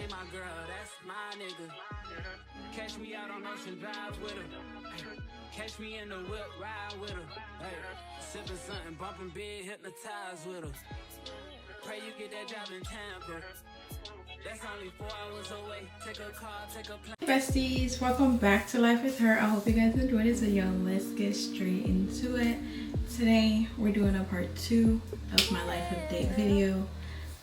Hey, my girl, that's my nigga. Catch me out on Ocean Drive with her. Catch me in the whip, ride with her. Hey, sipping something, bumping big, hypnotized with her. Pray you get that job in Tampa. That's only 4 hours away. Take a car, take a plane. Besties, welcome back to Life with Her. I hope you guys enjoyed this video. Let's get straight into it. Today we're doing a part 2 of my life update video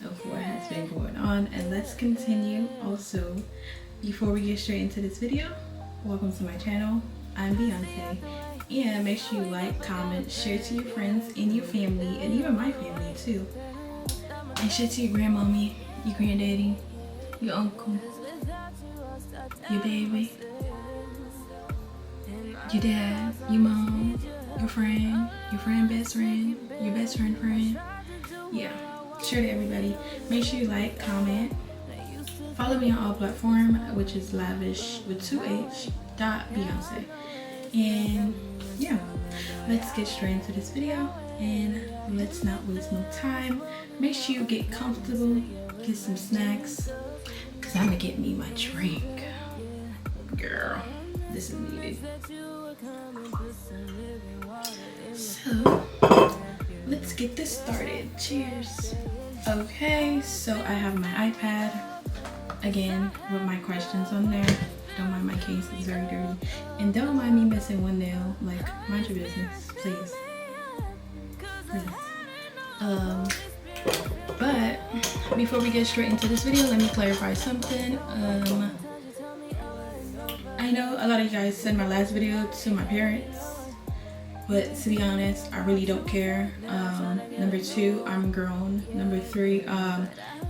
of what has been going on, and let's continue. Also, before we get straight into this video, welcome to my channel. I'm Beyonce, and make sure you like, comment, share to your friends and your family, and even my family too. And share to your grandmommy, your granddaddy, your uncle, your baby, your dad, your mom, your friend best friend, your best friend. Yeah, share to everybody. Make sure you like, comment, follow me on all platforms, which is lavish with 2H Beyonce. And yeah, let's get straight into this video, and let's not waste no time. Make sure you get comfortable, get some snacks, because I'm gonna get me my drink. Girl, this is needed. So let's get this started. Cheers. Okay, so I have my iPad again with my questions on there. Don't mind my case, it's very dirty, and don't mind me missing one nail. Like, mind your business, please. But before we get straight into this video, let me clarify something. I know a lot of you guys sent my last video to my parents, but to be honest, I really don't care. Number 2, I'm grown. Number 3,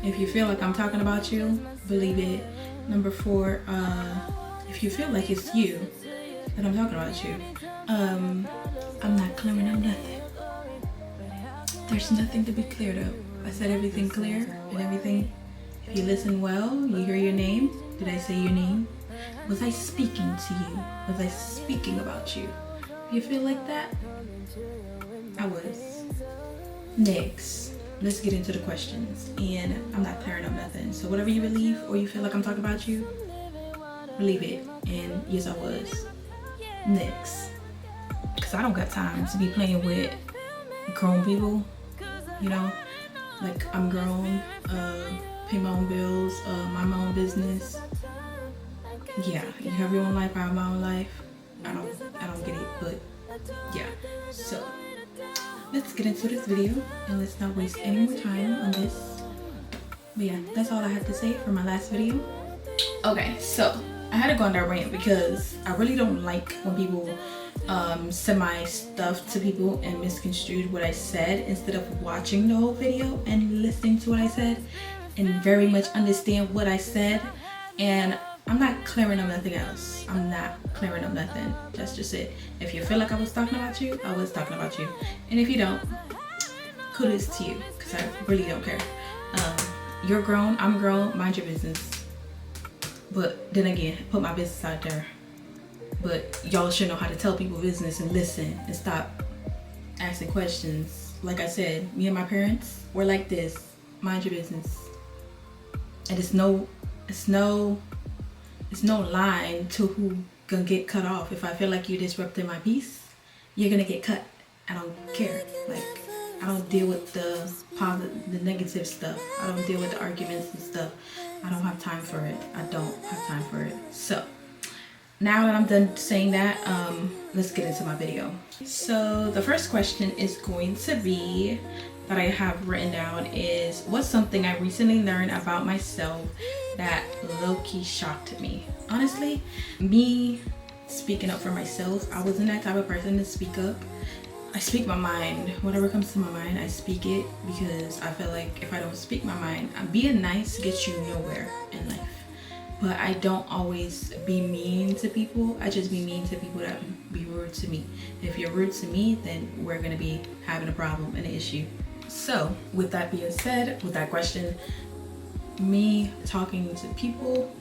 if you feel like I'm talking about you, believe it. Number 4, if you feel like it's you that I'm talking about you, I'm not clearing up nothing. There's nothing to be cleared up. I said everything clear and everything. If you listen well, you hear your name. Did I say your name? Was I speaking to you? Was I speaking about you? If you feel like that, I was. Next, let's get into the questions. And I'm not clearing up nothing. So whatever you believe or you feel like I'm talking about you, believe it. And yes, I was. Next, because I don't got time to be playing with grown people. You know, like, I'm grown, pay my own bills, mind my own business. Yeah, you have your own life, I have my own life. I don't get it, but yeah. So let's get into this video, and let's not waste any more time on this. But yeah, that's all I had to say for my last video. Okay, so I had to go on that rant because I really don't like when people send my stuff to people and misconstrued what I said instead of watching the whole video and listening to what I said and very much understand what I said. And I'm not clearing up nothing else. I'm not clearing up nothing. That's just it. If you feel like I was talking about you, I was talking about you. And if you don't, kudos to you, because I really don't care. You're grown, I'm grown, mind your business. But then again, put my business out there. But y'all should know how to tell people business and listen and stop asking questions. Like I said, me and my parents, we're like this. Mind your business. And it's no line to who gonna get cut off. If I feel like you disrupting my peace, you're gonna get cut. I don't care. Like, I don't deal with the negative stuff. I don't deal with the arguments and stuff. I don't have time for it. I don't have time for it. So now that I'm done saying that, let's get into my video. So the first question is going to be, that I have written down, is, what's something I recently learned about myself that low-key shocked me? Honestly, me speaking up for myself, I wasn't that type of person to speak up. I speak my mind. Whatever comes to my mind, I speak it, because I feel like if I don't speak my mind, I'm being nice gets you nowhere in life. But I don't always be mean to people. I just be mean to people that be rude to me. If you're rude to me, then we're gonna be having a problem and an issue. So with that being said, with that question, me talking to people,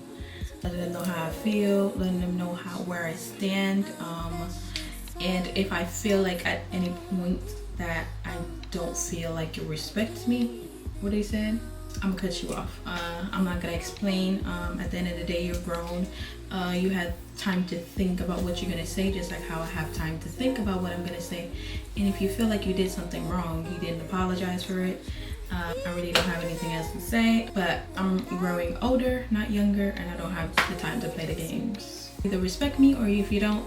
letting them know how I feel, letting them know where I stand, and if I feel like at any point that I don't feel like you respect me, what they said, I'm gonna cut you off. I'm not gonna explain. At the end of the day, you're grown. You had time to think about what you're gonna say, just like how I have time to think about what I'm gonna say. And if you feel like you did something wrong, you didn't apologize for it. I really don't have anything else to say, but I'm growing older, not younger, and I don't have the time to play the games. Either respect me, or if you don't,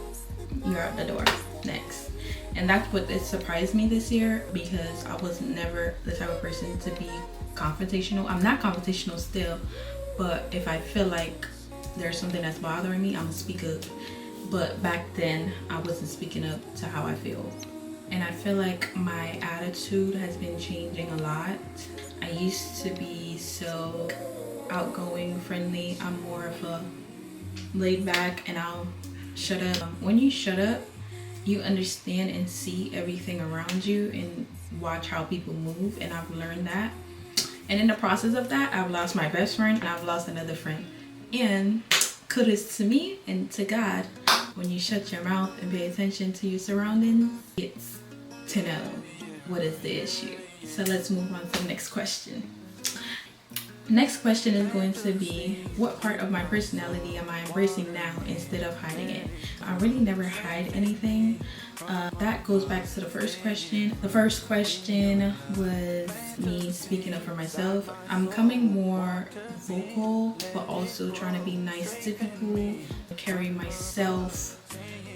you're out the door. Next. And that's what it surprised me this year, because I was never the type of person to be confrontational. I'm not confrontational still, but if I feel like there's something that's bothering me, I'm gonna speak up. But back then, I wasn't speaking up to how I feel. And I feel like my attitude has been changing a lot. I used to be so outgoing, friendly. I'm more of a laid back, and I'll shut up. When you shut up, you understand and see everything around you and watch how people move, and I've learned that. And in the process of that, I've lost my best friend and I've lost another friend. And kudos to me and to God, when you shut your mouth and pay attention to your surroundings, it's to know what is the issue. So let's move on to the next question. Next question is going to be, what part of my personality am I embracing now instead of hiding it? I really never hide anything. That goes back to the first question. The first question was me speaking up for myself. I'm becoming more vocal, but also trying to be nice to people, carry myself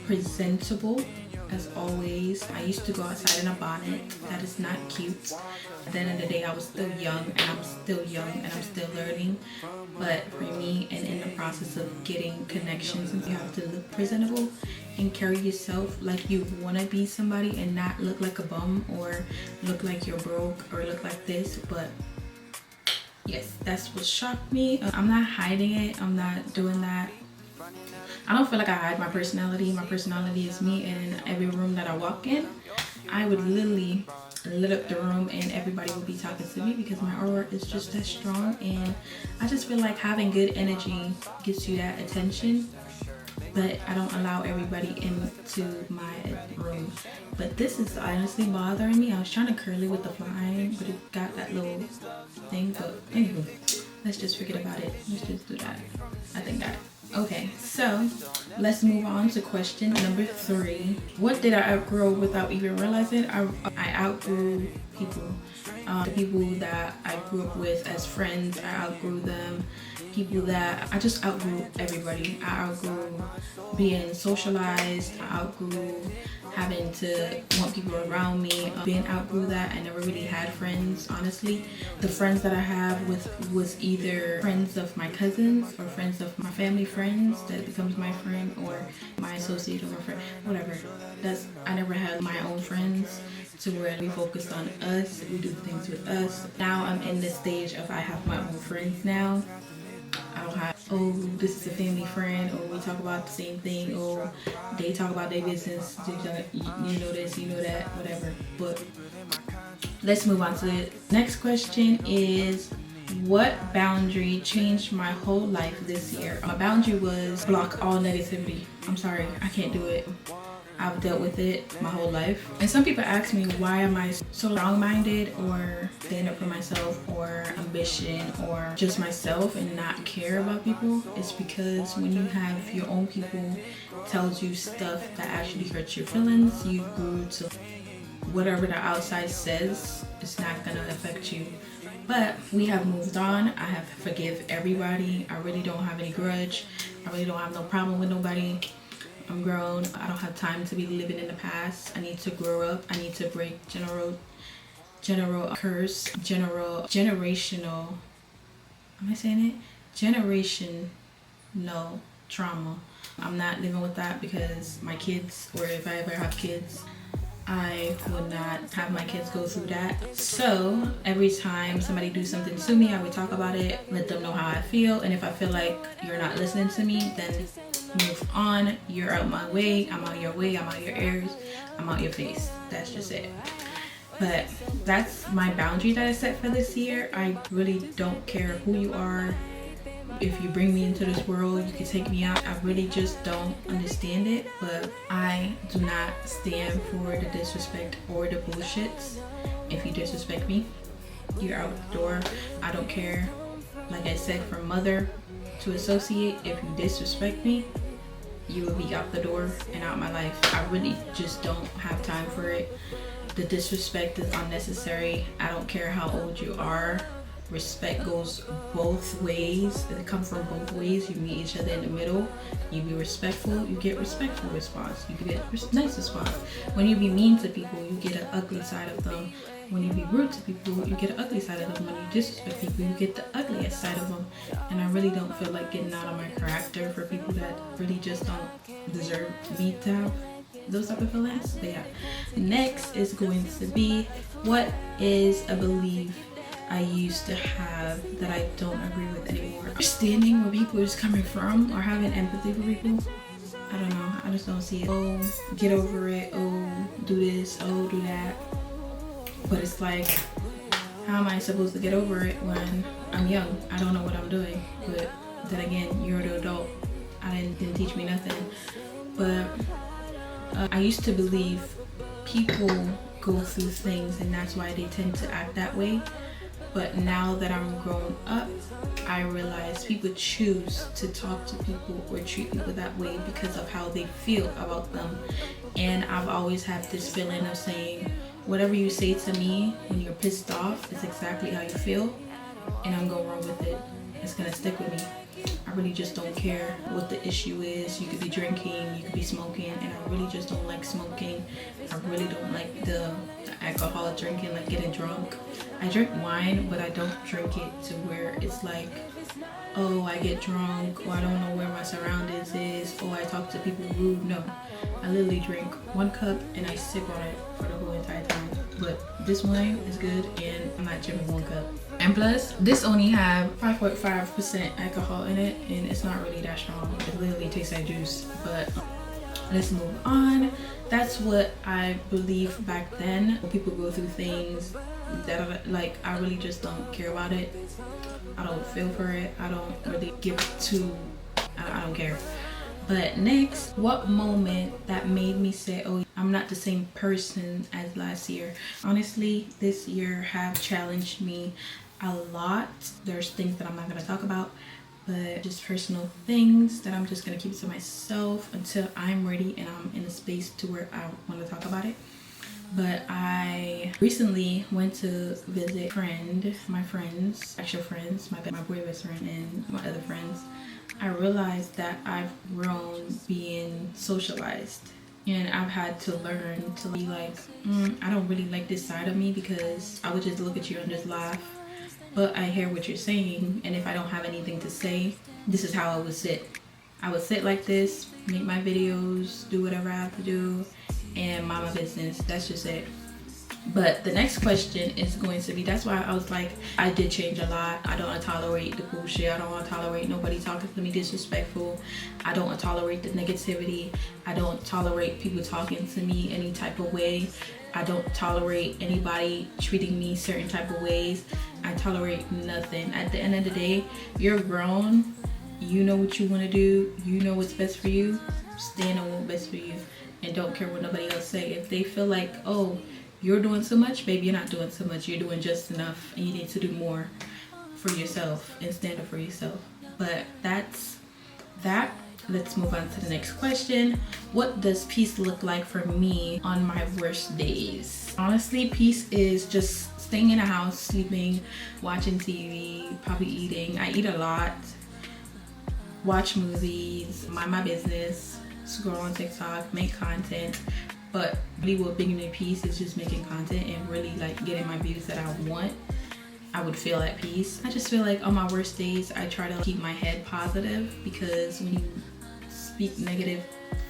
presentable. As always, I used to go outside in a bonnet. That is not cute. At the end of the day, I was still young, and I'm still young, and I'm still learning. But for me, and in the process of getting connections, you have to look presentable and carry yourself like you want to be somebody, and not look like a bum or look like you're broke or look like this. But yes, that's what shocked me. I'm not hiding it. I'm not doing that. I don't feel like I hide my personality. My personality is me, and in every room that I walk in, I would literally lit up the room and everybody would be talking to me, because my aura is just that strong. And I just feel like having good energy gets you that attention, but I don't allow everybody into my room. But this is honestly bothering me. I was trying to curl it with the flying, but it got that little thing. But anyway, let's just forget about it. Let's just do that. I think that. Okay, so let's move on to question number 3. What did I outgrow without even realizing? I outgrew people. The people that I grew up with as friends, I outgrew them. People that I just outgrew everybody. I outgrew being socialized. I outgrew having to want people around me. Outgrew that. I never really had friends, honestly. The friends that I have was either friends of my cousins or friends of my family friends that becomes my friend, or my associate or my friend, whatever. I never had my own friends to where we focused on us, we do things with us. Now I'm in the stage of I have my own friends now. I don't have, oh, this is a family friend, or we talk about the same thing, or they talk about their business, you know this, you know that, whatever. But let's move on to it. Next question is, what boundary changed my whole life this year? My boundary was block all negativity. I'm sorry, I can't do it. I've dealt with it my whole life. And some people ask me, why am I so strong-minded, or stand up for myself, or ambition, or just myself and not care about people? It's because when you have your own people tells you stuff that actually hurts your feelings, you grew to whatever the outside says, it's not gonna affect you. But we have moved on. I have forgive everybody. I really don't have any grudge. I really don't have no problem with nobody. I'm grown. I don't have time to be living in the past. I need to grow up. I need to break generational, am I saying it? Generational trauma. I'm not living with that, because my kids, or if I ever have kids, I would not have my kids go through that. So every time somebody do something to me, I would talk about it, let them know how I feel. And if I feel like you're not listening to me, then move on. You're out my way, I'm out your way, I'm out your ears, I'm out your face. That's just it. But that's my boundary that I set for this year. I really don't care who you are. If you bring me into this world, you can take me out. I really just don't understand it, but I do not stand for the disrespect or the bullshits. If you disrespect me, you're out the door. I don't care. Like I said, from mother to associate, if you disrespect me, you will be out the door and out my life. I really just don't have time for it. The disrespect is unnecessary. I don't care how old you are. Respect goes both ways. It comes from both ways. You meet each other in the middle. You be respectful, you get respectful response. You get nice response. When you be mean to people, you get an ugly side of them. When you be rude to people, you get an ugly side of them. When you disrespect people, you get the ugliest side of them. And I really don't feel like getting out of my character for people that really just don't deserve me to have those type of feelings. But yeah, next is going to be, what is a belief I used to have that I don't agree with anymore? Understanding where people is coming from, or having empathy for people. I don't know, I just don't see it. Oh, get over it. Oh, do this. Oh, do that. But it's like, how am I supposed to get over it when I'm young? I don't know what I'm doing. But then again, you're the adult. Didn't teach me nothing. But I used to believe people go through things and that's why they tend to act that way. But now that I'm grown up, I realize people choose to talk to people or treat people that way because of how they feel about them. And I've always had this feeling of saying, whatever you say to me when you're pissed off is exactly how you feel, and I'm gonna run with it. It's gonna stick with me. I really just don't care what the issue is. You could be drinking, you could be smoking, and I really just don't like smoking. I really don't like the alcohol drinking, like getting drunk. I drink wine, but I don't drink it to where it's like, oh, I get drunk, or I don't know where my surroundings is, or I talk to people rude. No, I literally drink 1 cup and I sip on it for the whole entire time. But this wine is good, and I'm not drinking 1 cup. And plus, this only have 5.5% alcohol in it, and it's not really that strong. It literally tastes like juice. But let's move on. That's what I believed back then. When people go through things that I really just don't care about it. I don't feel for it. I don't really give to. I don't care. But next, what moment that made me say, oh, I'm not the same person as last year? Honestly, this year have challenged me a lot. There's things that I'm not going to talk about, but just personal things that I'm just going to keep to myself until I'm ready and I'm in a space to where I want to talk about it. But I recently went to visit my actual friends, my boy best friend and my other friends. I realized that I've grown being socialized, and I've had to learn to be like, I don't really like this side of me, because I would just look at you and just laugh. But I hear what you're saying, and if I don't have anything to say, this is how I would sit. I would sit like this, make my videos, do whatever I have to do, and mind my business. That's just it. But the next question is going to be, that's why I was like, I did change a lot. I don't want to tolerate the bullshit. I don't want to tolerate nobody talking to me disrespectful. I don't want to tolerate the negativity. I don't tolerate people talking to me any type of way. I don't tolerate anybody treating me certain type of ways. I tolerate nothing. At the end of the day, you're grown. You know what you want to do. You know what's best for you. Stand on what's best for you, and don't care what nobody else say. If they feel like, oh, you're doing so much, baby, you're not doing so much. You're doing just enough, and you need to do more for yourself and stand up for yourself. But that's that. Let's move on to the next question. What does peace look like for me on my worst days? Honestly, peace is just staying in a house, sleeping, watching TV, probably eating. I eat a lot, watch movies, mind my business, scroll on TikTok, make content. But really what brings me peace is just making content and really like getting my views that I want. I would feel at peace. I just feel like on my worst days, I try to keep my head positive, because when you speak negative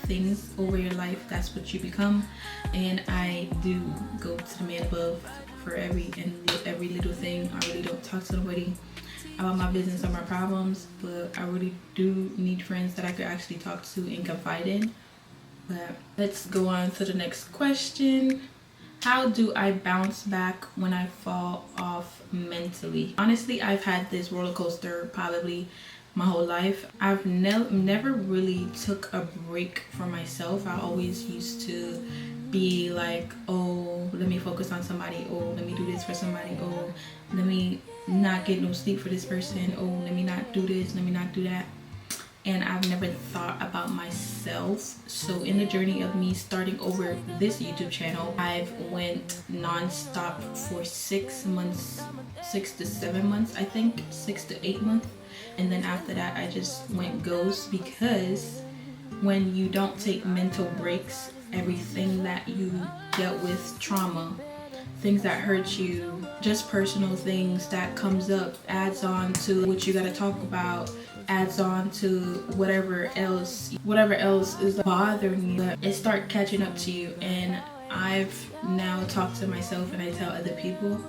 things over your life, that's what you become. And I do go to the man above for every little thing. I really don't talk to nobody about my business or my problems, but I really do need friends that I could actually talk to and confide in. But let's go on to the next question. How do I bounce back when I fall off mentally? Honestly, I've had this roller coaster probably my whole life. I've never really took a break for myself. I always used to be like, oh, let me focus on somebody, oh, let me do this for somebody, oh, let me not get no sleep for this person, oh, let me not do this, let me not do that. And I've never thought about myself. So in the journey of me starting over this YouTube channel, I've went non-stop for 6 months, 6 to 7 months, I think, 6 to 8 months. And then after that, I just went ghost, because when you don't take mental breaks, everything that you dealt with, trauma, things that hurt you, just personal things that comes up, adds on to what you gotta talk about, adds on to whatever else is bothering you. It start catching up to you. And I've now talked to myself, and I tell other people,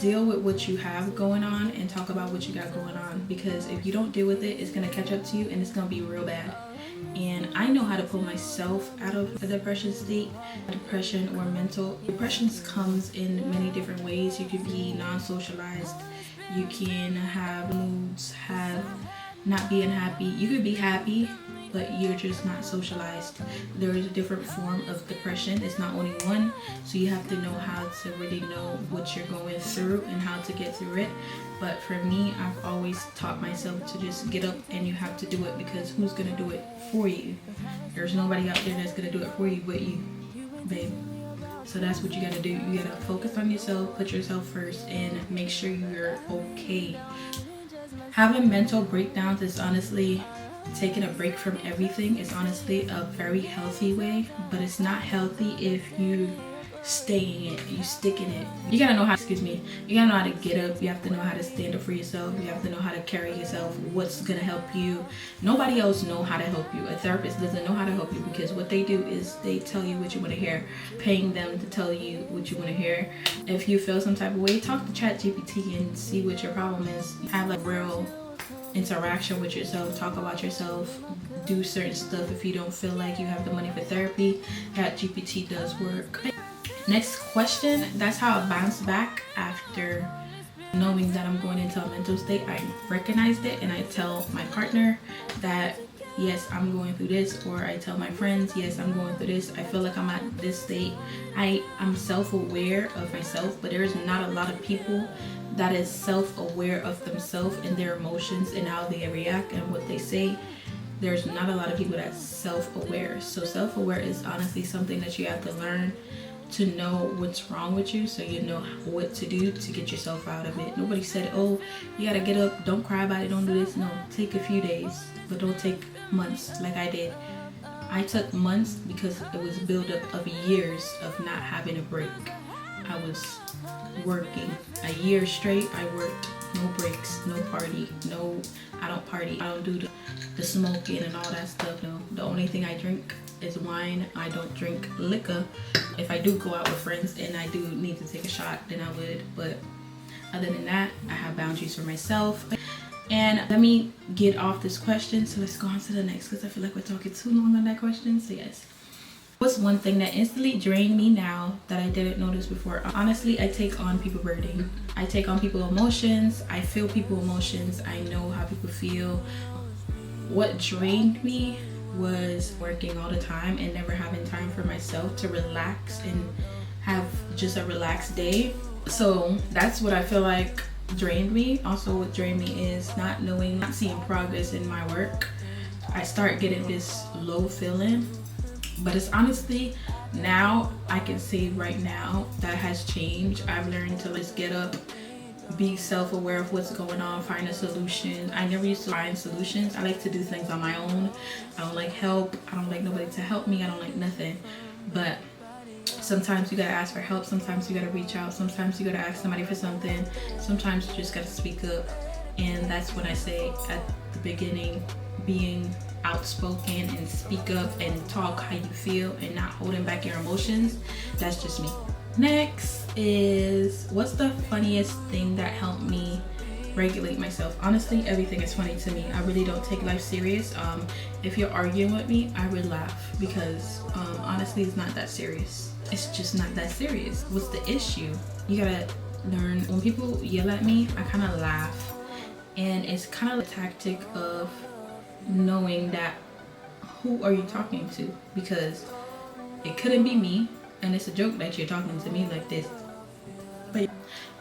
deal with what you have going on and talk about what you got going on, because if you don't deal with it, it's gonna catch up to you and it's gonna be real bad. And I know how to pull myself out of a depression state. Depression or mental depressions comes in many different ways. You could be non-socialized, you can have moods, have not being happy. You could be happy, but you're just not socialized. There is a different form of depression. It's not only one. So you have to know how to really know what you're going through and how to get through it. But for me, I've always taught myself to just get up, and you have to do it, because who's gonna do it for you? There's nobody out there that's gonna do it for you but you, babe. So that's what you gotta do. You gotta focus on yourself, put yourself first, and make sure you're okay. Having mental breakdowns is honestly, taking a break from everything is honestly a very healthy way, but it's not healthy if you stay in it, you stick in it. You gotta know how, you gotta know how to get up, you have to know how to stand up for yourself, you have to know how to carry yourself, what's gonna help you. Nobody else know how to help you. A therapist doesn't know how to help you, because what they do is they tell you what you want to hear, paying them to tell you what you want to hear. If you feel some type of way, talk to ChatGPT and see what your problem is. Have a real interaction with yourself, talk about yourself, do certain stuff. If you don't feel like you have the money for therapy, ChatGPT does work. Next question, that's how I bounce back after knowing that I'm going into a mental state. I recognized it, and I tell my partner that yes, I'm going through this, or I tell my friends, yes, I'm going through this. I feel like I'm at this state. I'm self-aware of myself, but there's not a lot of people that is self-aware of themselves and their emotions and how they react and what they say. There's not a lot of people that's self-aware. So self-aware is honestly something that you have to learn, to know what's wrong with you, so you know what to do to get yourself out of it. Nobody said, oh, you gotta get up, don't cry about it, don't do this. No, take a few days, but don't take months like I did. I took months because it was build-up of years of not having a break. I was working a year straight. I worked, no breaks, no party, no, I don't party, I don't do the smoking and all that stuff. No, the only thing I drink is wine. I don't drink liquor. If I do go out with friends and I do need to take a shot, then I would, but other than that, I have boundaries for myself. And let me get off this question, so let's go on to the next, because I feel like we're talking too long on that question. So yes, what's one thing that instantly drained me now that I didn't notice before? Honestly, I take on people burden. I take on people emotions. I feel people emotions. I know how people feel. What drained me was working all the time and never having time for myself to relax and have just a relaxed day. So that's what I feel like drained me. Also, what drained me is not seeing progress in my work. I start getting this low feeling, but it's honestly, now I can say right now that has changed. I've learned to just get up, be self-aware of what's going on, find a solution. I never used to find solutions. I like to do things on my own. I don't like help. I don't like nobody to help me. I don't like nothing. But sometimes you gotta ask for help. Sometimes you gotta reach out. Sometimes you gotta ask somebody for something. Sometimes you just gotta speak up. And that's when I say at the beginning, being outspoken and speak up and talk how you feel and not holding back your emotions. That's just me. Next is, what's the funniest thing that helped me regulate myself? Honestly, everything is funny to me. I really don't take life serious. If you're arguing with me, I would laugh, because honestly, it's not that serious. It's just not that serious. What's the issue? You gotta learn, when people yell at me, I kind of laugh And it's kind of a tactic of knowing that who are you talking to, because it couldn't be me, and it's a joke that you're talking to me like this. But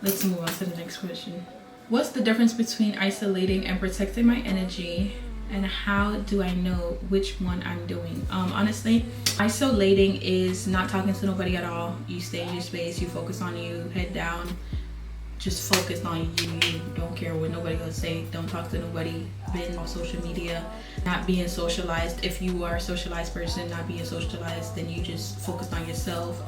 let's move on to the next question. What's the difference between isolating and protecting my energy, and how do I know which one I'm doing? Honestly, isolating is not talking to nobody at all. You stay in your space, you focus on you, head down, just focus on you. You don't care what nobody else say. Don't talk to nobody. Been on social media, not being socialized. If you are a socialized person, not being socialized, then you just focus on yourself.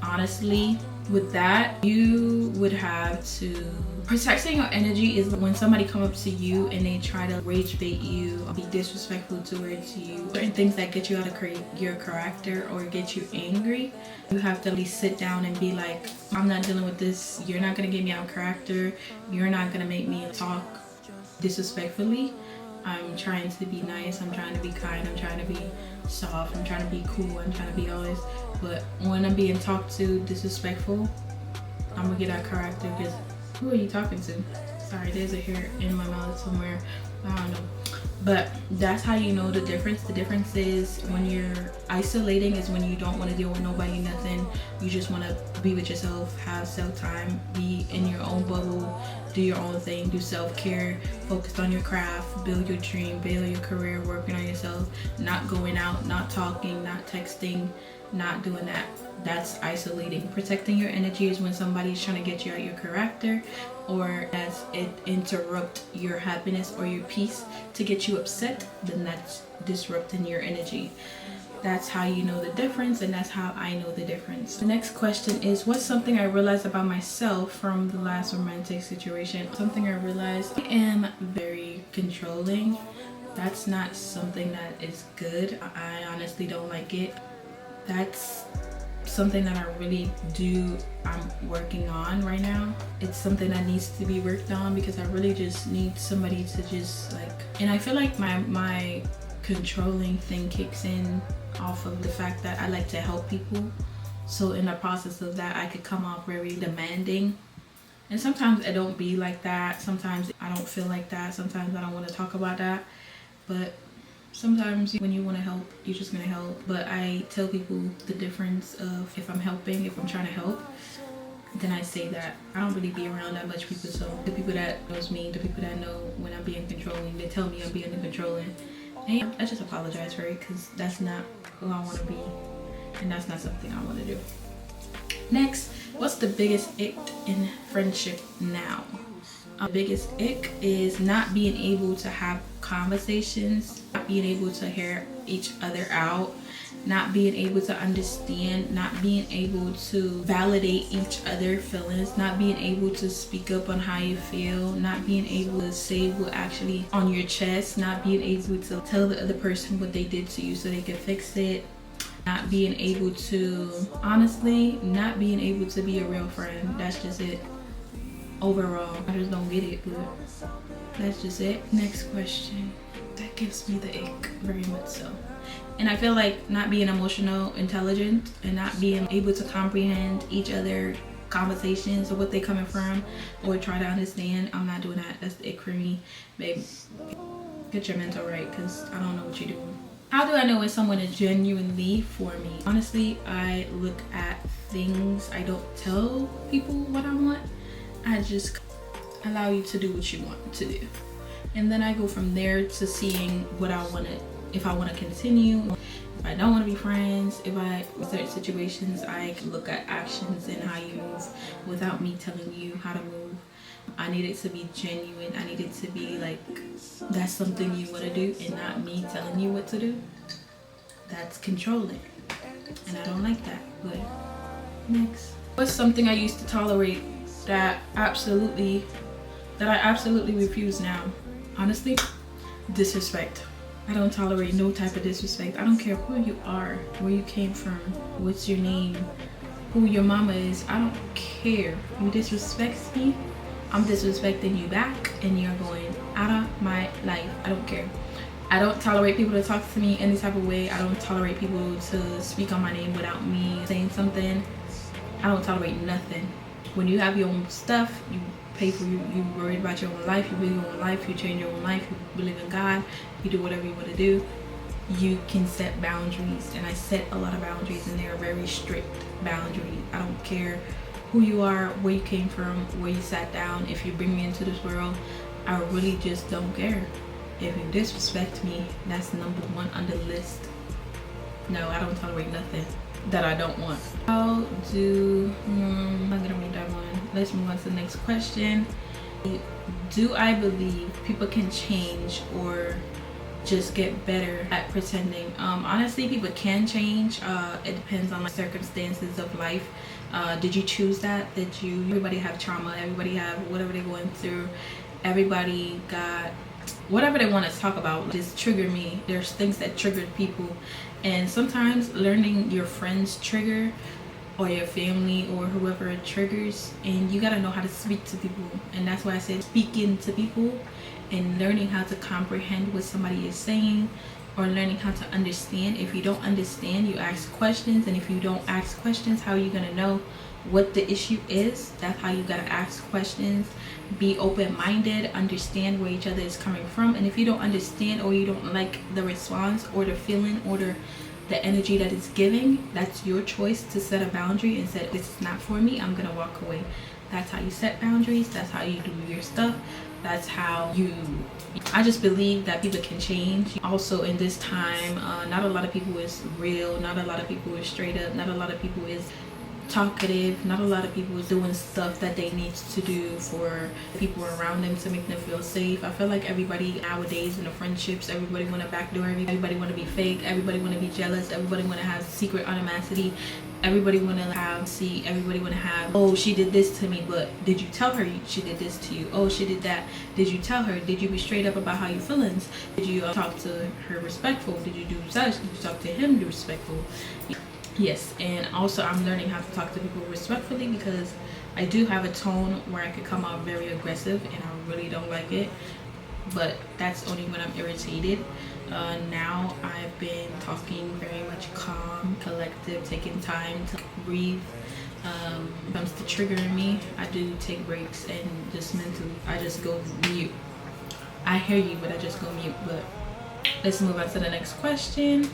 Honestly, with that, you would have to protecting your energy is when somebody come up to you and they try to rage bait you, be disrespectful towards you, certain things that get you out of your character or get you angry. You have to at least sit down and be like, I'm not dealing with this. You're not gonna get me out of character. You're not gonna make me talk disrespectfully. I'm trying to be nice, I'm trying to be kind, I'm trying to be soft, I'm trying to be cool, I'm trying to be all this. But when I'm being talked to disrespectful, I'm gonna get out of character, because who are you talking to? Sorry, there's a hair in my mouth somewhere. I don't know. But that's how you know the difference. The difference is when you're isolating is when you don't want to deal with nobody, nothing. You just want to be with yourself, have self-time, be in your own bubble, do your own thing, do self-care, focus on your craft, build your dream, build your career, working on yourself, not going out, not talking, not texting, not doing that. That's isolating. Protecting your energy is when somebody's trying to get you out of your character, or as it interrupt your happiness or your peace to get you upset, then that's disrupting your energy. That's how you know the difference, and that's how I know the difference. The next question is, what's something I realized about myself from the last romantic situation? Something I realized, I am very controlling. That's not something that is good. I honestly don't like it. That's something that I really I'm working on right now. It's something that needs to be worked on, because I really just need somebody to just like, and I feel like my controlling thing kicks in off of the fact that I like to help people. So in the process of that, I could come off very demanding, and sometimes I don't be like that. Sometimes I don't feel like that. Sometimes I don't want to talk about that. But sometimes when you want to help, you're just gonna help. But I tell people the difference of if I'm helping, if I'm trying to help, then I say that. I don't really be around that much people, so the people that knows me, the people that know when I'm being controlling, they tell me I'm being controlling, and I just apologize for it, because that's not who I want to be, and that's not something I want to do. Next, what's the biggest ick in friendship now? The biggest ick is not being able to have conversations, not being able to hear each other out, not being able to understand, not being able to validate each other's feelings, not being able to speak up on how you feel, not being able to say what actually on your chest, not being able to tell the other person what they did to you so they can fix it, not being able to, honestly, not being able to be a real friend. That's just it. Overall, I just don't get it, but that's just it. Next question. That gives me the ick, very much so. And I feel like not being emotional intelligent and not being able to comprehend each other conversations or what they coming from, or try to understand. I'm not doing that. That's the ick for me. Babe, get your mental right, because I don't know what you're doing. How do I know when someone is genuinely for me? Honestly, I look at things. I don't tell people what I want. I just allow you to do what you want to do, and then I go from there to seeing what I want to, if I want to continue, if I don't want to be friends, if I, in certain situations, I look at actions and how you move without me telling you how to move. I need it to be genuine. I need it to be like that's something you want to do, and not me telling you what to do. That's controlling, and I don't like that. But next, what's something I used to tolerate that I absolutely refuse now? Honestly, disrespect. I don't tolerate no type of disrespect. I don't care who you are, where you came from, what's your name, who your mama is. I don't care. You disrespect me, I'm disrespecting you back, and you're going out of my life. I don't care. I don't tolerate people to talk to me any type of way. I don't tolerate people to speak on my name without me saying something. I don't tolerate nothing. When you have your own stuff, you pay for you worried about your own life, you live your own life, you change your own life, you believe in God, you do whatever you want to do, you can set boundaries. And I set a lot of boundaries, and they're very strict boundaries. I don't care who you are, where you came from, where you sat down. If you bring me into this world, I really just don't care. If you disrespect me, that's number one on the list. No, I don't tolerate nothing that I don't want. I'm not gonna read that one. Let's move on to the next question. Do I believe people can change or just get better at pretending? Honestly, people can change. It depends on the circumstances of life. Did you choose that? Everybody have trauma, everybody have whatever they're going through, everybody got whatever they want to talk about. Just trigger me. There's things that triggered people, and sometimes learning your friends trigger or your family or whoever it triggers, and you got to know how to speak to people. And that's why I said speaking to people and learning how to comprehend what somebody is saying, or learning how to understand. If you don't understand, you ask questions, and if you don't ask questions, how are you gonna know what the issue is? That's how you gotta ask questions. Be open-minded, understand where each other is coming from. And if you don't understand, or you don't like the response or the feeling or the energy that it's giving, that's your choice to set a boundary and say, this is not for me, I'm gonna walk away. That's how you set boundaries. That's how you do your stuff. That's how I just believe that people can change. Also in this time, not a lot of people is real, not a lot of people is straight up, not a lot of people is talkative, not a lot of people is doing stuff that they need to do for people around them to make them feel safe. I feel like everybody nowadays in the friendships, everybody want to backdoor everybody, want to be fake, everybody want to be jealous, everybody want to have secret animosity, everybody want to have, oh, she did this to me, but did you tell her she did this to you? Oh, she did that. Did you tell her? Did you be straight up about how you feelings? Did you talk to her respectful? Did you do such? Did you talk to him respectful? Yes. And also I'm learning how to talk to people respectfully, because I do have a tone where I could come out very aggressive, and I really don't like it, but that's only when I'm irritated. Now I've been talking very much calm, collective, taking time to breathe. When it comes to triggering me, I do take breaks and just mentally, I just go mute. I hear you, but I just go mute. But let's move on to the next question.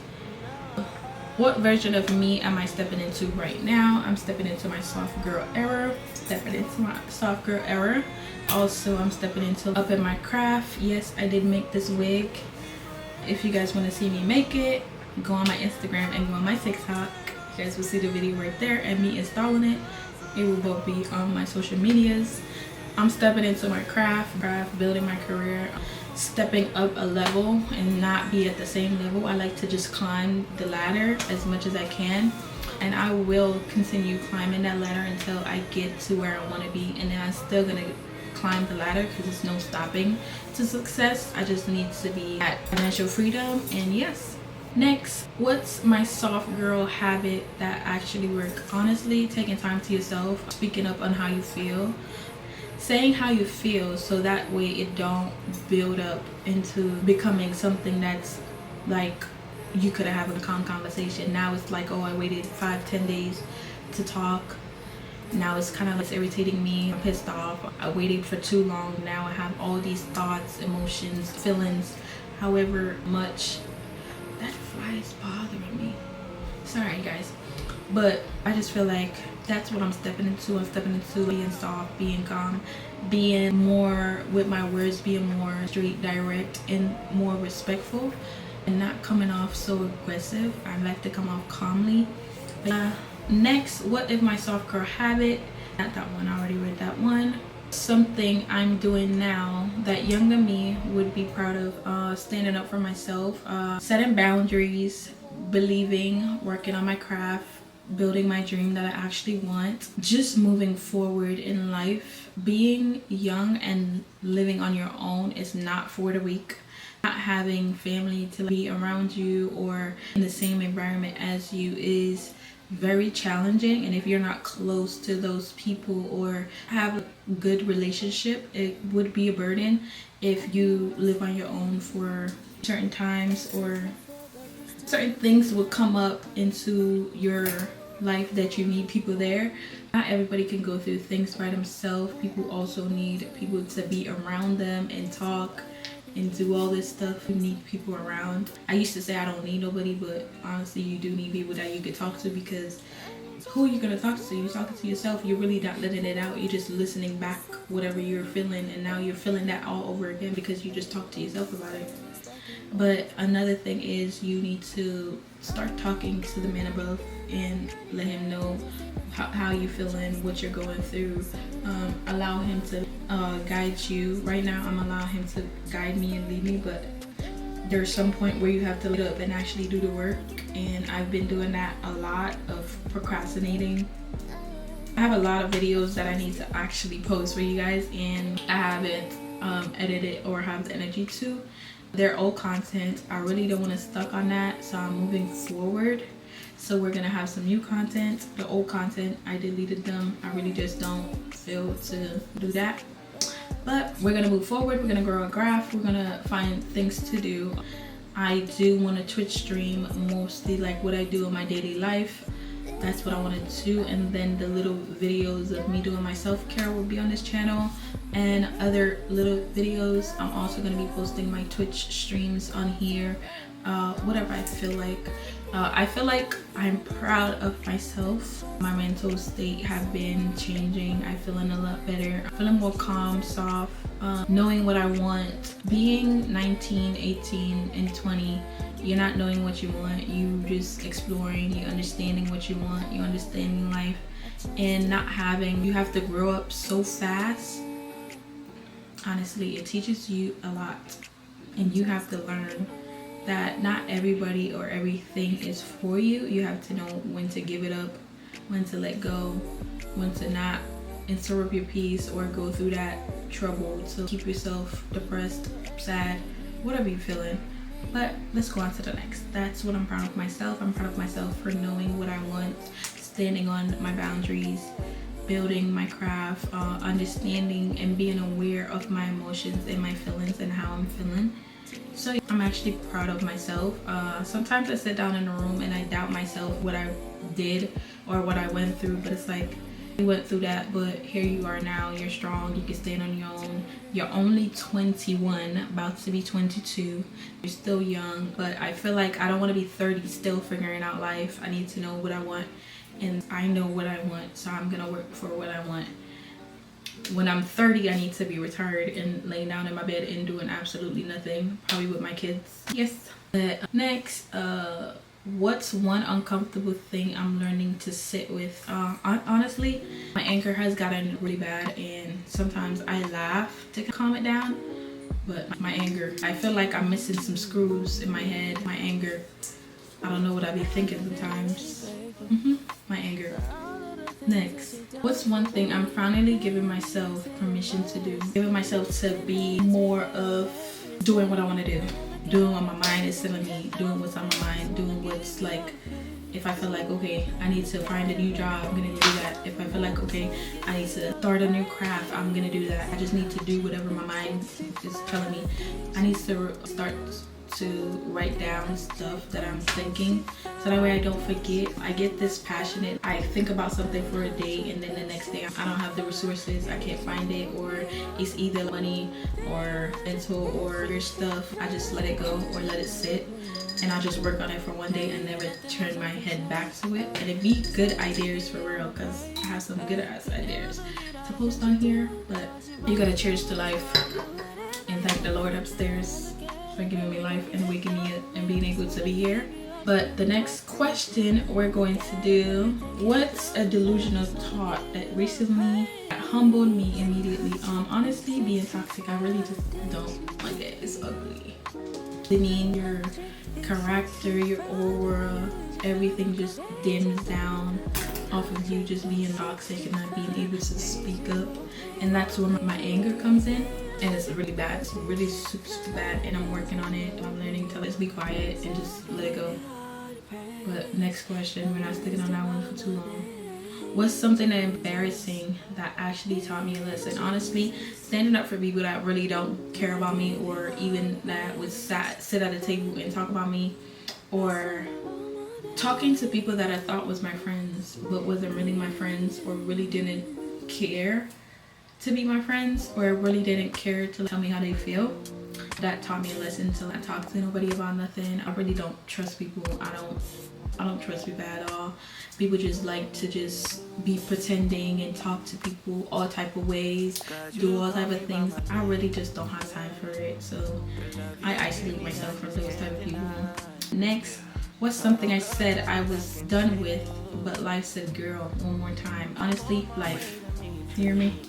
What version of me am I stepping into right now? I'm stepping into my soft girl era. Also, I'm stepping into upping my craft. Yes, I did make this wig. If you guys want to see me make it, go on my Instagram and go on my TikTok. You guys will see the video right there and me installing it. It will both be on my social medias. I'm stepping into my craft, building my career, stepping up a level and not be at the same level. I like to just climb the ladder as much as I can, and I will continue climbing that ladder until I get to where I want to be. And then I'm still gonna climb the ladder because there's no stopping to success. I just need to be at financial freedom. And yes, next, what's my soft girl habit that actually work? Honestly, taking time to yourself, speaking up on how you feel, saying how you feel, so that way it don't build up into becoming something that's like you could have a calm conversation. Now it's like, oh, I waited 5-10 days to talk. Now it's kind of like irritating me. I'm pissed off. I waited for too long. Now I have all these thoughts, emotions, feelings, however much. That fly is bothering me. Sorry guys, but I just feel like that's what I'm stepping into. I'm stepping into being soft, being calm, being more with my words, being more straight, direct, and more respectful, and not coming off so aggressive. I like to come off calmly. Next, what if my soft girl habit? Not that one, I already read that one. Something I'm doing now that younger me would be proud of, standing up for myself, setting boundaries, believing, working on my craft, building my dream that I actually want, just moving forward in life. Being young and living on your own is not for the weak. Not having family to be around you or in the same environment as you is very challenging, and if you're not close to those people or have a good relationship, it would be a burden if you live on your own for certain times, or certain things will come up into your life that you need people there. Not everybody can go through things by themselves. People also need people to be around them and talk and do all this stuff. You need people around. I used to say I don't need nobody, but honestly you do need people that you can talk to, because who are you gonna talk to? You're talking to yourself. You're really not letting it out. You're just listening back whatever you're feeling, and now you're feeling that all over again because you just talked to yourself about it. But another thing is you need to start talking to the man above and let him know how you feeling, what you're going through. Allow him to guide you. Right now I'm allowing him to guide me and lead me, but there's some point where you have to get up and actually do the work, and I've been doing that a lot of procrastinating. I have a lot of videos that I need to actually post for you guys, and I haven't edited or have the energy to. They're old content. I really don't want to stuck on that, so I'm moving forward. So we're gonna have some new content. The old content, I deleted them. I really just don't feel to do that. But we're gonna move forward. We're gonna grow a graph. We're gonna find things to do. I do want to Twitch stream mostly like what I do in my daily life. That's what I want to do, and then the little videos of me doing my self-care will be on this channel, and other little videos. I'm also going to be posting my Twitch streams on here, whatever I feel like. I feel like I'm proud of myself. My mental state have been changing. I'm feeling a lot better. I'm feeling more calm, soft, knowing what I want. Being 19, 18, and 20, you're not knowing what you want. You just exploring, you understanding what you want, you understanding life, and not having, you have to grow up so fast. Honestly, it teaches you a lot, and you have to learn that not everybody or everything is for you. You have to know when to give it up, when to let go, when to not interrupt your peace or go through that trouble to keep yourself depressed, sad, whatever you're feeling. But let's go on to the next. That's what I'm proud of myself. I'm proud of myself for knowing what I want, standing on my boundaries, building my craft, understanding and being aware of my emotions and my feelings and how I'm feeling. So I'm actually proud of myself. Sometimes I sit down in a room and I doubt myself, what I did or what I went through, but it's like, you went through that, but here you are now. You're strong. You can stand on your own. You're only 21, about to be 22. You're still young, but I feel like I don't want to be 30 still figuring out life. I need to know what I want, and I know what I want, so I'm gonna work for what I want. When I'm 30, I need to be retired and laying down in my bed and doing absolutely nothing, probably with my kids. Yes. Next, what's one uncomfortable thing I'm learning to sit with? Honestly, my anger has gotten really bad, and sometimes I laugh to calm it down. But my anger, I feel like I'm missing some screws in my head. My anger, I don't know what I be thinking sometimes. My anger. Next, what's one thing I'm finally giving myself permission to do? Giving myself to be more of doing what I want to do. Doing what my mind is telling me, doing what's on my mind, doing what's like, if I feel like, okay, I need to find a new job, I'm gonna do that. If I feel like, okay, I need to start a new craft, I'm gonna do that. I just need to do whatever my mind is telling me. I need to start to write down stuff that I'm thinking, so that way I don't forget. I get this passionate, I think about something for a day, and then the next day I don't have the resources, I can't find it, or it's either money or mental or your stuff. I just let it go or let it sit, and I'll just work on it for one day and never turn my head back to it. And it be good ideas for real, because I have some good ass ideas to post on here. But you gotta cheers to life and thank the Lord upstairs for giving me life and waking me up and being able to be here. But the next question we're going to do, what's a delusional thought that recently humbled me immediately? Honestly, being toxic, I really just don't like it. It's ugly. I mean, your character, your aura, everything just dims down off of you just being toxic and not being able to speak up. And that's where my anger comes in. And it's really bad. It's really super, super bad, and I'm working on it. I'm learning to just be quiet and just let it go. But next question, we're not sticking on that one for too long. What's something embarrassing that actually taught me a lesson? Honestly, standing up for people that really don't care about me, or even that would sit at a table and talk about me, or talking to people that I thought was my friends but wasn't really my friends, or really didn't care to be my friends, or really didn't care to tell me how they feel. That taught me a lesson to not talk to nobody about nothing. I really don't trust people. I don't trust people at all. People just like to just be pretending and talk to people all type of ways, do all type of things. I really just don't have time for it, so I isolate myself from those type of people. Next, what's something I said I was done with, but life said, girl, one more time? Honestly, life. You hear me?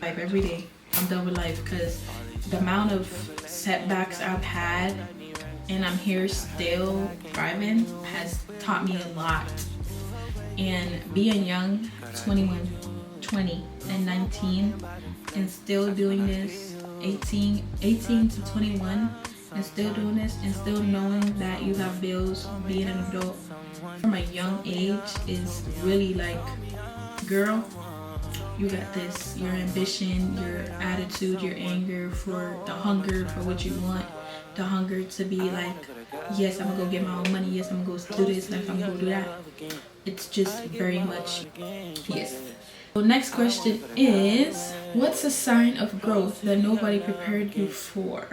Life every day. I'm done with life, because the amount of setbacks I've had, and I'm here still thriving, has taught me a lot. And being young, 21, 20, and 19, and still doing this, 18 to 21, and still doing this, and still knowing that you have bills, being an adult from a young age is really like, girl, you got this. Your ambition, your attitude, your anger, for the hunger for what you want, the hunger to be like, yes, I'm gonna go get my own money, yes, I'm gonna go do this, like, I'm gonna go do that. It's just very much yes. So next question is, what's a sign of growth that nobody prepared you for?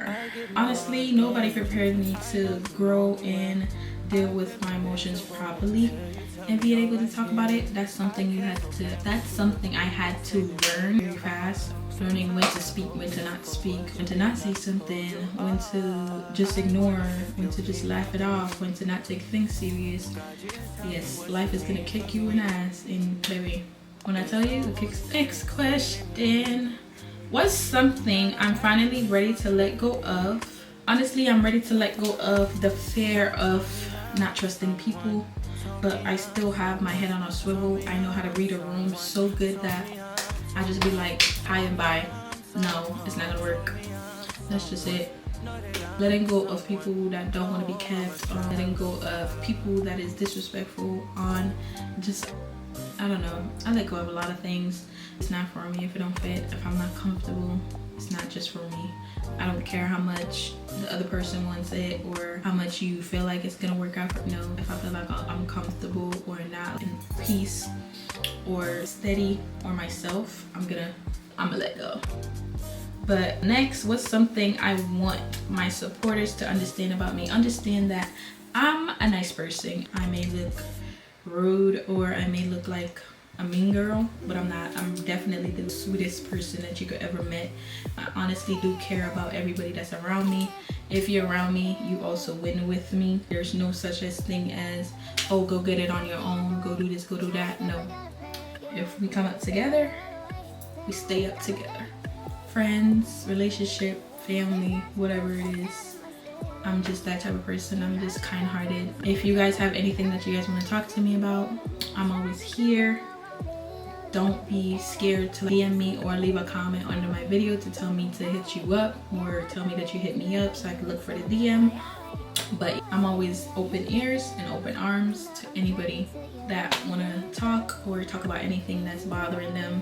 Honestly, nobody prepared me to grow and deal with my emotions properly and being able to talk about it. That's something I had to learn very fast. Learning when to speak, when to not speak, when to not say something, when to just ignore, when to just laugh it off, when to not take things serious. Yes, life is gonna kick you in the ass, and baby, when I tell you, next question. What's something I'm finally ready to let go of? Honestly, I'm ready to let go of the fear of not trusting people, but I still have my head on a swivel. I know how to read a room so good that I just be like, hi and bye. No, it's not gonna work. That's just it. Letting go of people that don't want to be kept, or letting go of people that is disrespectful, on just, I don't know. I let go of a lot of things. It's not for me if it don't fit. If I'm not comfortable, it's not just for me. I don't care how much the other person wants it, or how much you feel like it's gonna work out for. No, if I feel like I'm comfortable or not in peace or steady or myself, I'm gonna let go. But next, what's something I want my supporters to understand about me? Understand that I'm a nice person. I may look rude, or I may look like a mean girl, but I'm not. I'm definitely the sweetest person that you could ever meet. I honestly do care about everybody that's around me. If you're around me, you also win with me. There's no such as thing as, oh, go get it on your own, go do this, go do that. No. If we come up together, we stay up together. Friends, relationship, family, whatever it is. I'm just that type of person. I'm just kind-hearted. If you guys have anything that you guys want to talk to me about, I'm always here. Don't be scared to DM me or leave a comment under my video to tell me to hit you up, or tell me that you hit me up so I can look for the DM. But I'm always open ears and open arms to anybody that want to talk or talk about anything that's bothering them.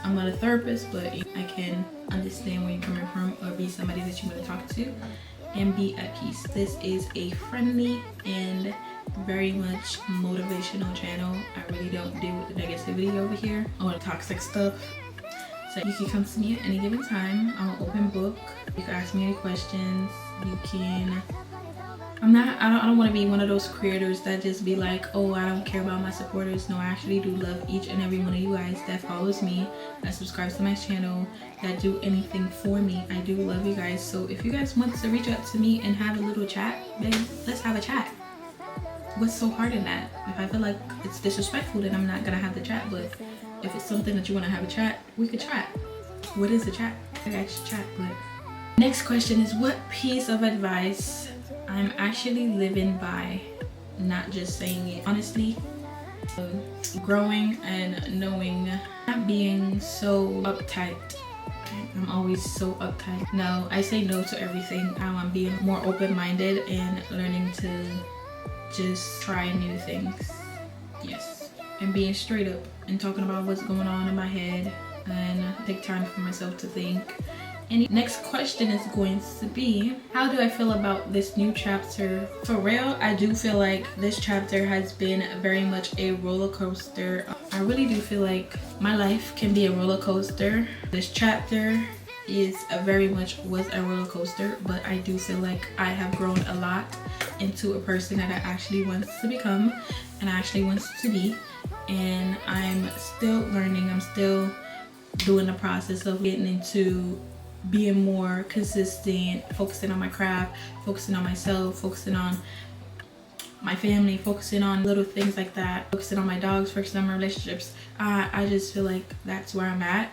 I'm not a therapist, but I can understand where you're coming from, or be somebody that you want to talk to and be at peace. This is a friendly and very much motivational channel. I really don't deal with the negativity over here or the toxic stuff. So you can come to me at any given time. I'm an open book. You can ask me any questions. You can, I don't want to be one of those creators that just be like, oh, I don't care about my supporters. No, I actually do love each and every one of you guys that follows me, that subscribes to my channel, that do anything for me. I do love you guys. So if you guys want to reach out to me and have a little chat, then let's have a chat. What's so hard in that? If I feel like it's disrespectful, then I'm not gonna have the chat. But if it's something that you want to have a chat, we could chat. What is a chat? I actually chat. But next question is, what piece of advice I'm actually living by, not just saying it. Honestly, growing and knowing, not being so uptight. I'm always so uptight. No, I say no to everything. I'm being more open-minded and learning to just try new things. Yes, and being straight up and talking about what's going on in my head, and take time for myself to think And the next question is going to be, how do I feel about this new chapter? For real, I do feel like this chapter has been very much a roller coaster. I really do feel like my life can be a roller coaster. This chapter is very much was a roller coaster, but I do feel like I have grown a lot into a person that I actually want to become and I actually want to be. And I'm still learning. I'm still doing the process of getting into being more consistent, focusing on my craft, focusing on myself, focusing on my family, focusing on little things like that, focusing on my dogs, focusing on my relationships. I just feel like that's where I'm at.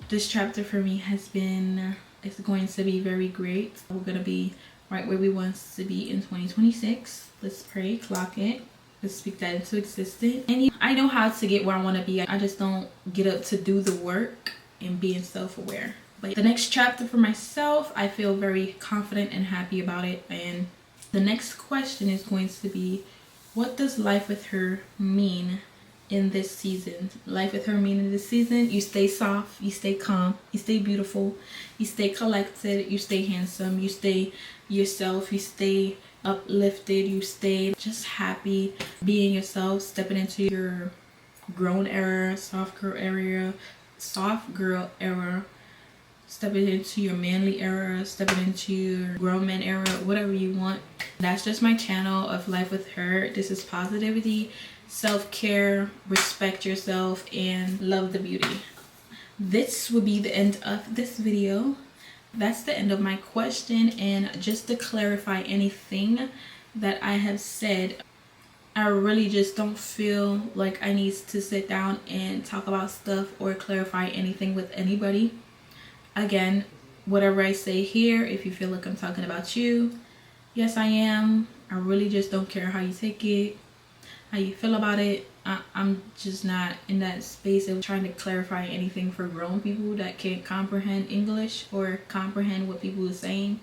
This chapter for me has been, it's going to be very great. We're gonna be right where we want to be in 2026. Let's pray, clock it. Let's speak that into existence. And I know how to get where I want to be. I just don't get up to do the work and being self-aware. But the next chapter for myself, I feel very confident and happy about it. And the next question is going to be, what does life with her mean in this season? Life with her mean in this season, you stay soft, you stay calm, you stay beautiful, you stay collected, you stay handsome, you stay yourself, you stay uplifted, you stay just happy being yourself, stepping into your grown era, soft girl era, stepping into your manly era, stepping into your grown man era, whatever you want. That's just my channel of Life with Her. This is positivity, self-care, respect yourself, and love the beauty. This will be the end of this video. That's the end of my question. And just to clarify anything that I have said, I really just don't feel like I need to sit down and talk about stuff or clarify anything with anybody. Again, whatever I say here, if you feel like I'm talking about you, yes I am. I really just don't care how you take it, how you feel about it. I'm just not in that space of trying to clarify anything for grown people that can't comprehend English or comprehend what people are saying.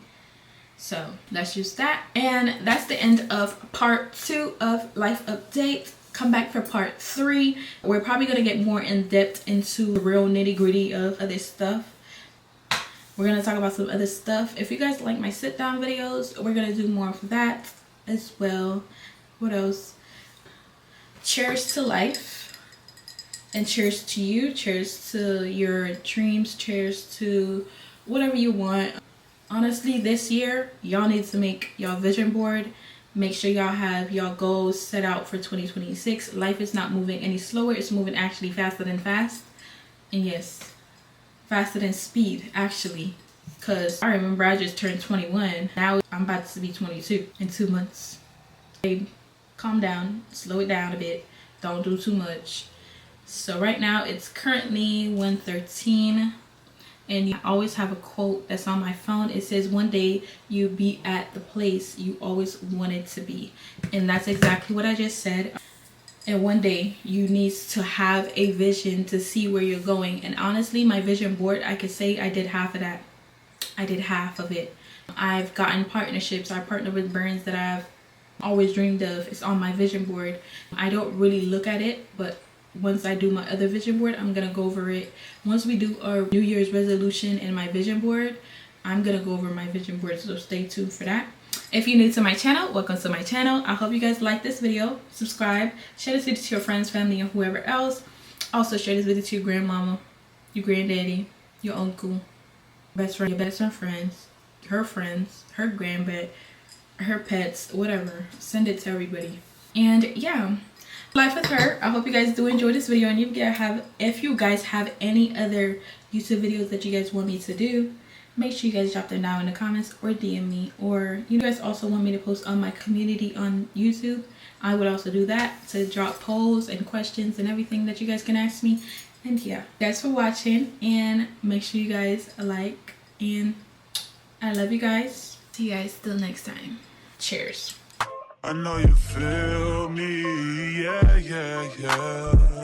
So that's just that. And that's the end of part 2 of Life Update. Come back for part 3. We're probably going to get more in depth into the real nitty gritty of this stuff. We're going to talk about some other stuff. If you guys like my sit down videos, we're going to do more of that as well. What else? Cheers to life. And cheers to you. Cheers to your dreams. Cheers to whatever you want. Honestly, this year, y'all need to make y'all vision board. Make sure y'all have y'all goals set out for 2026. Life is not moving any slower. It's moving actually faster than fast. And yes, faster than speed, actually. Because I remember I just turned 21. Now I'm about to be 22 in 2 months. Babe, calm down. Slow it down a bit. Don't do too much. So right now, it's currently 1:13. And I always have a quote that's on my phone. It says, one day you be at the place you always wanted to be. And that's exactly what I just said. And one day you need to have a vision to see where you're going. And honestly, my vision board, I could say I did half of that. I did half of it. I've gotten partnerships. I partnered with brands that I've always dreamed of. It's on my vision board. I don't really look at it, but once I do my other vision board, I'm gonna go over it. Once we do our New Year's resolution in my vision board, I'm gonna go over my vision board, so stay tuned for that. If you're new to my channel, welcome to my channel. I hope you guys like this video. Subscribe, share this video to your friends, family, and whoever else. Also share this video to your grandmama, your granddaddy, your uncle, best friend, your best friends, her grandpet, her pets, whatever. Send it to everybody. And yeah, Life with Her. I hope you guys do enjoy this video, and if you guys have any other YouTube videos that you guys want me to do, make sure you guys drop them down in the comments or DM me. Or you guys also want me to post on my community on YouTube, I would also do that, to drop polls and questions and everything that you guys can ask me. And yeah, thanks for watching, and make sure you guys like, and I love you guys. See you guys till next time. Cheers. I know you feel me, yeah, yeah, yeah.